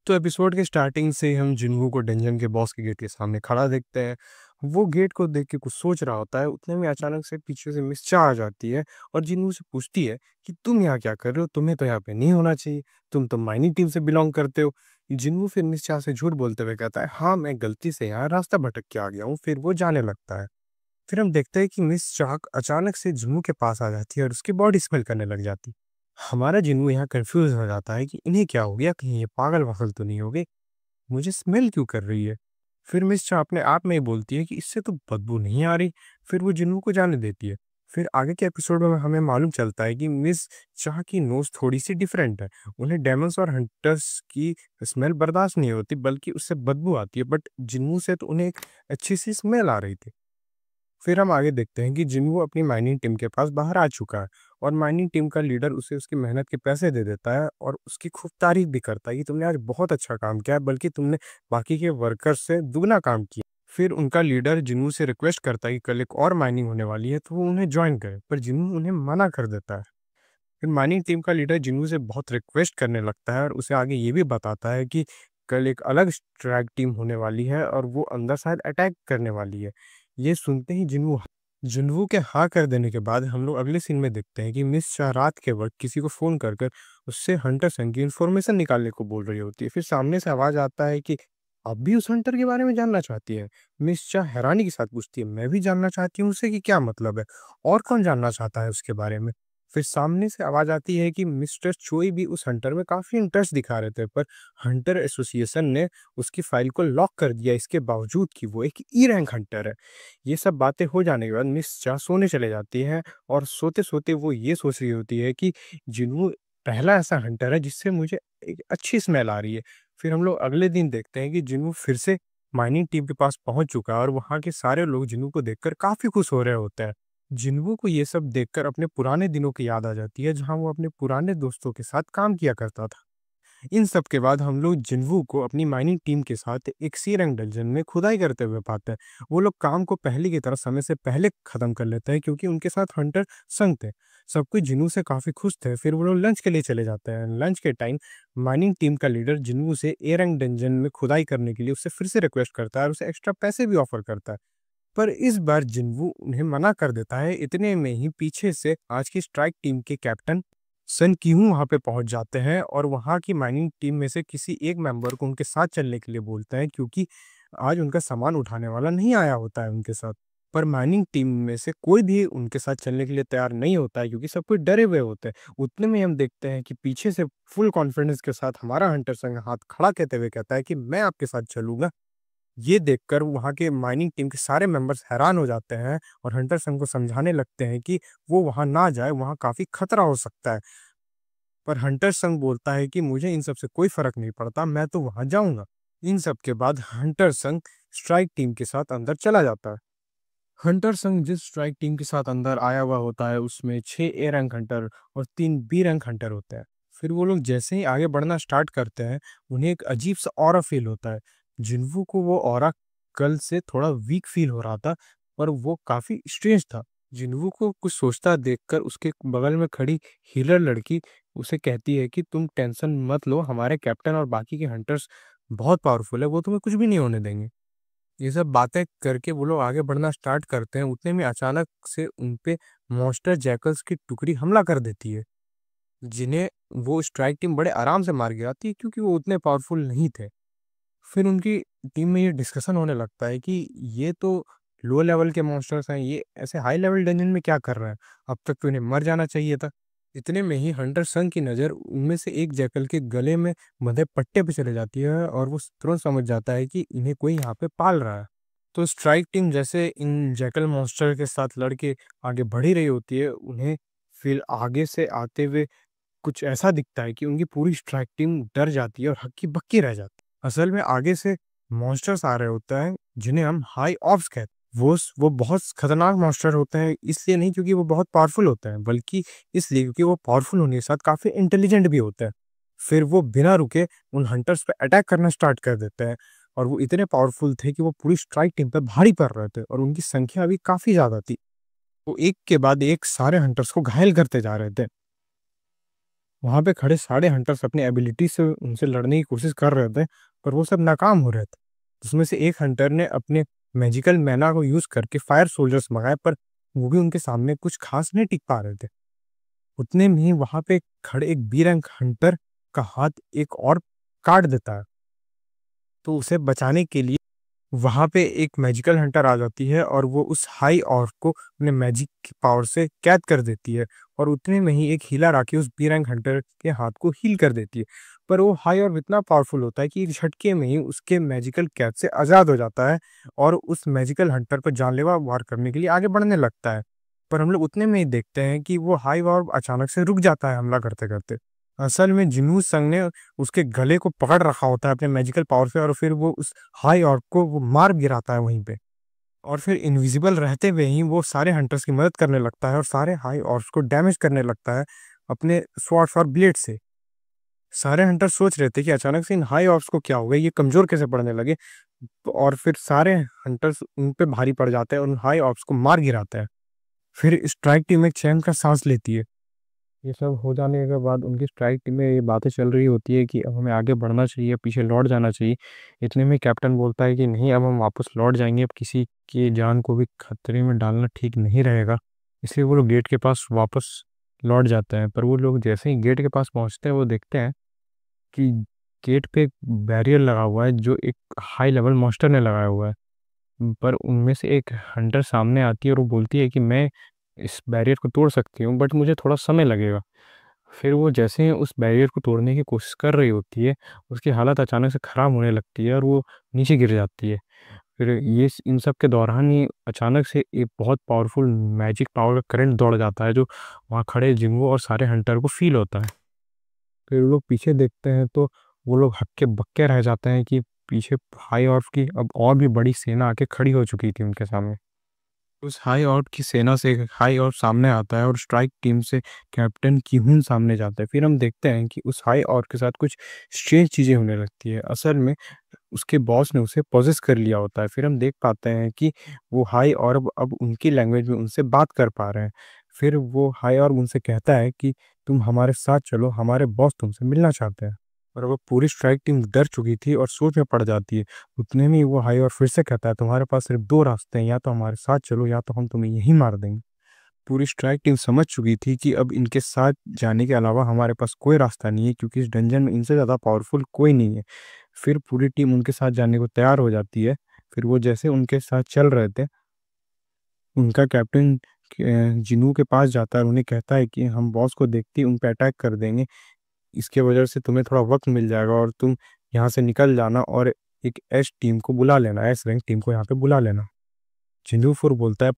तो एपिसोड के स्टार्टिंग से ही हम जिन्हों को डंजन के बॉस के गेट के सामने खड़ा देखते हैं। वो गेट को देख के कुछ सोच रहा होता है, उतने में अचानक से पीछे से मिस चा आ जाती है और जिन्हों से पूछती है कि तुम यहाँ क्या कर रहे हो? तुम्हें तो यहाँ पे नहीं होना चाहिए, तुम तो माइनिंग टीम से बिलोंग करते हो। जिन्हों फिर मिस चा से झूठ बोलते हुए कहता है, हाँ, मैं गलती से यहाँ रास्ता भटक के आ गया हूँ। फिर वो जाने लगता है। फिर हम देखते हैं कि मिस चाक अचानक से जिन्हों के पास आ जाती है और उसकी बॉडी स्मेल करने लग जाती है। हमारा जिन्हों यहाँ कंफ्यूज हो जाता है कि इन्हें क्या हो गया, कहीं ये पागल वागल तो नहीं हो गए, मुझे स्मेल क्यों कर रही है? फिर मिस चा अपने आप में ही बोलती है कि इससे तो बदबू नहीं आ रही। फिर वो जिन्हों को जाने देती है। फिर आगे के एपिसोड में हमें मालूम चलता है कि मिस चाह की नोज थोड़ी सी डिफरेंट है। उन्हें डेमन्स और हंटर्स की स्मेल बर्दाश्त नहीं होती, बल्कि उससे बदबू आती है। बट जिन्हों से तो उन्हें एक अच्छी सी स्मेल आ रही थी। फिर हम आगे देखते हैं कि जिन्हों अपनी माइनिंग टीम के पास बाहर आ चुका है और माइनिंग टीम का लीडर उसे उसकी मेहनत के पैसे दे देता है और उसकी खूब तारीफ भी करता है कि तुमने आज बहुत अच्छा काम किया है, बल्कि तुमने बाकी के वर्कर्स से दुगना काम किया। फिर उनका लीडर जिन्हों से रिक्वेस्ट करता है कि कल एक और माइनिंग होने वाली है तो वो उन्हें ज्वाइन करे, पर जिन्हों उन्हें मना कर देता है। फिर माइनिंग टीम का लीडर जिन्हों से बहुत रिक्वेस्ट करने लगता है और उसे आगे ये भी बताता है कि कल एक अलग स्ट्राइक टीम होने वाली है और वो अंदर शायद अटैक करने वाली है। ये सुनते ही जिन्हों के हाँ कर देने के बाद हम लोग अगले सीन में देखते हैं कि मिस शाह रात के वक्त किसी को फोन कर कर उससे हंटर संग की इन्फॉर्मेशन निकालने को बोल रही होती है। फिर सामने से आवाज आता है कि अब भी उस हंटर के बारे में जानना चाहती है। मिस शाह हैरानी के साथ पूछती है, मैं भी जानना चाहती हूँ, उससे कि क्या मतलब है और कौन जानना चाहता है उसके बारे में। फिर सामने से आवाज आती है कि मिस्टर चोई भी उस हंटर में काफी इंटरेस्ट दिखा रहे थे, पर हंटर एसोसिएशन ने उसकी फाइल को लॉक कर दिया, इसके बावजूद कि वो एक ई रैंक हंटर है। ये सब बातें हो जाने के बाद मिस चा सोने चले जाती है और सोते सोते वो ये सोच रही होती है कि जिन्हों पहला ऐसा हंटर है जिससे मुझे एक अच्छी स्मेल आ रही है। फिर हम लोग अगले दिन देखते हैं कि जिन्हों फिर से माइनिंग टीम के पास पहुंच चुका है और वहां के सारे लोग जिन्हों को देखकर काफी खुश हो रहे होते हैं। जिन्हों को ये सब देखकर अपने पुराने दिनों की याद आ जाती है, जहां वो अपने पुराने दोस्तों के साथ काम किया करता था। इन सब के बाद हम लोग जिन्वू को अपनी माइनिंग टीम के साथ एक सी रैंक डंजन में खुदाई करते हुए पाते हैं। वो लोग काम को पहले की तरह समय से पहले खत्म कर लेते हैं, क्योंकि उनके साथ हंटर संग थे। सब कोई जिन्नू से काफी खुश थे। फिर वो लोग लंच के लिए चले जाते हैं। लंच के टाइम माइनिंग टीम का लीडर जिन्नू से ए रैंक डंजन में खुदाई करने के लिए उससे फिर से रिक्वेस्ट करता है और उसे एक्स्ट्रा पैसे भी ऑफर करता है। पर इस बार जिन्वू उन्हें मना कर देता है। इतने में ही पीछे से आज की स्ट्राइक टीम के कैप्टन सन कीहू वहां पे पहुंच जाते हैं और वहां की माइनिंग टीम में से किसी एक मेंबर को उनके साथ चलने के लिए बोलते हैं, क्योंकि आज उनका सामान उठाने वाला नहीं आया होता है उनके साथ। पर माइनिंग टीम में से कोई भी उनके साथ चलने के लिए तैयार नहीं होता है, क्योंकि सब कोई डरे हुए होते हैं। उतने में हम देखते हैं कि पीछे से फुल कॉन्फिडेंस के साथ हमारा हंटर संग हाथ खड़ा कहते हुए कहता है कि मैं आपके साथ चलूंगा। ये देखकर वहाँ के माइनिंग टीम के सारे मेंबर्स हैरान हो जाते हैं और हंटर संग को समझाने लगते हैं कि वो वहाँ ना जाए, वहाँ काफी खतरा हो सकता है। पर हंटर संग बोलता है कि मुझे इन सब से कोई फर्क नहीं पड़ता, मैं तो वहाँ जाऊंगा। इन सब के बाद हंटर संग स्ट्राइक टीम के साथ अंदर चला जाता है। हंटर संग जिस स्ट्राइक टीम के साथ अंदर आया हुआ होता है उसमें 6 ए रैंक हंटर और 3 बी रैंक हंटर होते हैं। फिर वो लोग जैसे ही आगे बढ़ना स्टार्ट करते हैं, उन्हें एक अजीब सा ऑरा फील होता है। जिन्वू को वो ऑरा कल से थोड़ा वीक फील हो रहा था, पर वो काफी स्ट्रेंज था। जिन्वू को कुछ सोचता देखकर उसके बगल में खड़ी हीलर लड़की उसे कहती है कि तुम टेंशन मत लो, हमारे कैप्टन और बाकी के हंटर्स बहुत पावरफुल है, वो तुम्हें कुछ भी नहीं होने देंगे। ये सब बातें करके वो लोग आगे बढ़ना स्टार्ट करते हैं। उतने में अचानक से उन पे मॉन्स्टर जैकल्स की टुकड़ी हमला कर देती है, जिन्हें वो स्ट्राइक टीम बड़े आराम से मार गिराती है, क्योंकि वो उतने पावरफुल नहीं थे। फिर उनकी टीम में ये डिस्कशन होने लगता है कि ये तो लो लेवल के मॉन्स्टर्स हैं, ये ऐसे हाई लेवल डंजन में क्या कर रहे हैं? अब तक तो इन्हें मर जाना चाहिए था। इतने में ही हंटर संग की नज़र उनमें से एक जैकल के गले में बंधे पट्टे पे चले जाती है और वो तुरंत समझ जाता है कि इन्हें कोई यहाँ पे पाल रहा है। तो स्ट्राइक टीम जैसे इन जैकल मॉन्स्टर के साथ लड़के आगे बढ़ ही रही होती है, उन्हें फिर आगे से आते हुए कुछ ऐसा दिखता है कि उनकी पूरी स्ट्राइक टीम डर जाती है और हक्की बक्की रह जाती है। असल में आगे से मॉन्स्टर्स आ रहे होते हैं, जिन्हें हम हाई ऑप्स कहते हैं। वो बहुत खतरनाक मॉन्स्टर होते हैं, इसलिए नहीं क्योंकि वो बहुत पावरफुल होते हैं, बल्कि इसलिए क्योंकि वो पावरफुल होने के साथ काफी इंटेलिजेंट भी होते हैं। फिर वो बिना रुके उन हंटर्स पे अटैक करना स्टार्ट कर देते हैं और वो इतने पावरफुल थे कि वो पूरी स्ट्राइक टीम पे भारी पड़ रहे थे और उनकी संख्या भी काफी ज्यादा थी। वो एक के बाद एक सारे हंटर्स को घायल करते जा रहे थे। वहाँ पे खड़े सारे हंटर्स अपनी एबिलिटी से उनसे लड़ने की कोशिश कर रहे थे, पर वो सब नाकाम हो रहे थे। उसमें से एक हंटर ने अपने मैजिकल मैना को यूज़ करके फायर सोल्जर्स मँगाए, पर वो भी उनके सामने कुछ ख़ास नहीं टिक पा रहे थे। उतने में ही वहाँ पे खड़े एक बी रैंक हंटर का हाथ एक और काट देता है। तो उसे बचाने के लिए वहाँ पे एक मैजिकल हंटर आ जाती है और वो उस हाई ऑर्क को अपने मैजिक की पावर से कैद कर देती है, और उतने में ही एक हीलर आके उस बी रैंक हंटर के हाथ को हील कर देती है। पर वो हाई ऑर्क इतना पावरफुल होता है कि एक झटके में ही उसके मैजिकल कैद से आज़ाद हो जाता है और उस मैजिकल हंटर पर जानलेवा वार करने के लिए आगे बढ़ने लगता है। पर हम लोग उतने में ही देखते हैं कि वो हाई ऑर्क अचानक से रुक जाता है हमला करते-करते। असल में जिन्हों संग ने उसके गले को पकड़ रखा होता है अपने मैजिकल पावर से, और फिर वो उस हाई ऑर्क को वो मार गिराता है वहीं पे। और फिर इनविजिबल रहते हुए ही वो सारे हंटर्स की मदद करने लगता है और सारे हाई ऑर्क्स को डैमेज करने लगता है अपने स्वॉर्ड्स और ब्लेड से। सारे हंटर सोच रहे थे कि अचानक से इन हाई ऑर्क्स को क्या हो गया, ये कमज़ोर कैसे पड़ने लगे? और फिर सारे हंटर्स उन पे भारी पड़ जाते हैं और उन हाई ऑर्क्स को मार गिराते हैं। फिर स्ट्राइक टीम एक चैन का साँस लेती है। ये सब हो जाने के बाद उनकी स्ट्राइक टीम में ये बातें चल रही होती है कि अब हमें आगे बढ़ना चाहिए, पीछे लौट जाना चाहिए। इतने में कैप्टन बोलता है कि नहीं, अब हम वापस लौट जाएँगे, अब किसी की जान को भी खतरे में डालना ठीक नहीं रहेगा। इसलिए वो लोग गेट के पास वापस लौट जाते हैं। पर वो लोग जैसे ही गेट के पास पहुँचते हैं, वो देखते हैं कि गेट पे एक बैरियर लगा हुआ है जो एक हाई लेवल मॉन्स्टर ने लगाया हुआ है। पर उनमें से एक हंटर सामने आती है और वो बोलती है कि मैं इस बैरियर को तोड़ सकती हूँ, बट मुझे थोड़ा समय लगेगा। फिर वो जैसे ही उस बैरियर को तोड़ने की कोशिश कर रही होती है, उसकी हालत अचानक से ख़राब होने लगती है और वो नीचे गिर जाती है। फिर ये इन सब के दौरान ही अचानक से एक बहुत पावरफुल मैजिक पावर का करंट दौड़ जाता है, जो वहाँ खड़े जिंगो और सारे हंटर को फ़ील होता है। फिर वो लोग पीछे देखते हैं तो वो लोग हक्के-बक्के रह जाते हैं कि पीछे हाई ऑर्क की अब और भी बड़ी सेना आके खड़ी हो चुकी थी उनके सामने। उस हाई ऑर्क की सेना से एक हाई ऑर्क सामने आता है और स्ट्राइक टीम से कैप्टन की-हून सामने जाता है। फिर हम देखते हैं कि उस हाई ऑर्क के साथ कुछ स्ट्रेंज चीज़ें होने लगती है। असल में उसके बॉस ने उसे पॉसेस कर लिया होता है। फिर हम देख पाते हैं कि वो हाई ऑर्क अब उनकी लैंग्वेज में उनसे बात कर पा रहे हैं। फिर वो हाई ऑर्क उनसे कहता है कि तुम हमारे साथ चलो, हमारे बॉस तुमसे मिलना चाहते हैं। और वो पूरी स्ट्राइक टीम डर चुकी थी और सोच में पड़ जाती है। उतने में ही वो हाई ऑर्क फिर से कहता है, तुम्हारे पास सिर्फ 2 रास्ते हैं, या तो हमारे साथ चलो या तो हम तुम्हें यहीं मार देंगे। पूरी स्ट्राइक टीम समझ चुकी थी कि अब इनके साथ जाने के अलावा हमारे पास कोई रास्ता नहीं है, क्योंकि इस डंजन में इनसे ज़्यादा पावरफुल कोई नहीं है। फिर पूरी टीम उनके साथ जाने को तैयार हो जाती है। फिर वो जैसे उनके साथ चल रहे थे, उनका कैप्टन जिन्हों के पास जाता है और उन्हें कहता है कि हम बॉस को देखते ही उन पे अटैक कर देंगे। इसके वजह से तुम्हें थोड़ा वक़्त मिल जाएगा और तुम यहाँ से निकल जाना और एक एस टीम को बुला लेना, एस रैंक टीम को यहाँ पे बुला लेना। जिन्हों फिर बोलता है,